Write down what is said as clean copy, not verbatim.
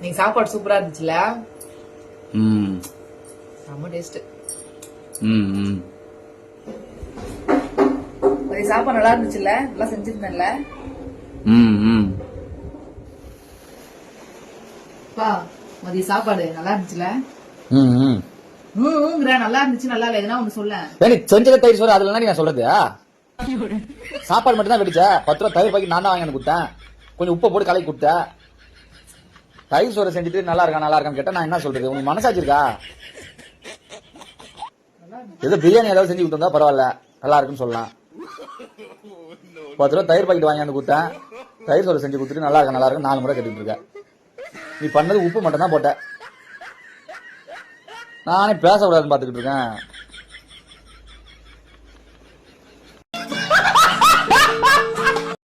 நீங்க சாப்பாடு சூப்பரா இருந்துச்சுல. செம்ம டேஸ்ட். சாப்பாடு நல்லா இருந்துச்சுல்ல, நல்லா செஞ்சிருந்தேன்ல. மதிய சாப்பாடு நல்லா இருந்துச்சுல. நல்லா இருந்துச்சு, நல்லா இல்ல எதுனா ஒண்ணு சொல்ல. செஞ்சத தயிர் சோறு அதுல நான் சொல்றது. சாப்பாடு மட்டும் தான் வெடிச்ச. 10 ரூபா தயிர் பாக்கி நான் தான் வாங்கி கொடுத்தேன். கொஞ்சம் உப்பு போட்டு கலக்கி கொடுத்தேன். தயிர் சோறு செஞ்சுட்டு நல்லா இருக்கான்னு கேட்டா நான் என்ன சொல்றது? உனக்கு மனசாச்சு இருக்கா? ஏதோ பிரியாணி ஏதாவது செஞ்சு கொடுத்தா பரவாயில்ல, நல்லா இருக்குன்னு சொல்லலாம். 10 ரூபா தயிர் பாக்கெட் வாங்கி வந்து கொடுத்தேன். தயிர் சோறு செஞ்சு கொடுத்துட்டு நல்லா இருக்கு 4 முறை கேட்டுட்டு இருக்க. நீ பண்ணது உப்பு மட்டும் தான் போட்ட. நானே பேசக்கூடாதுன்னு பாத்துக்கிட்டு இருக்கேன்.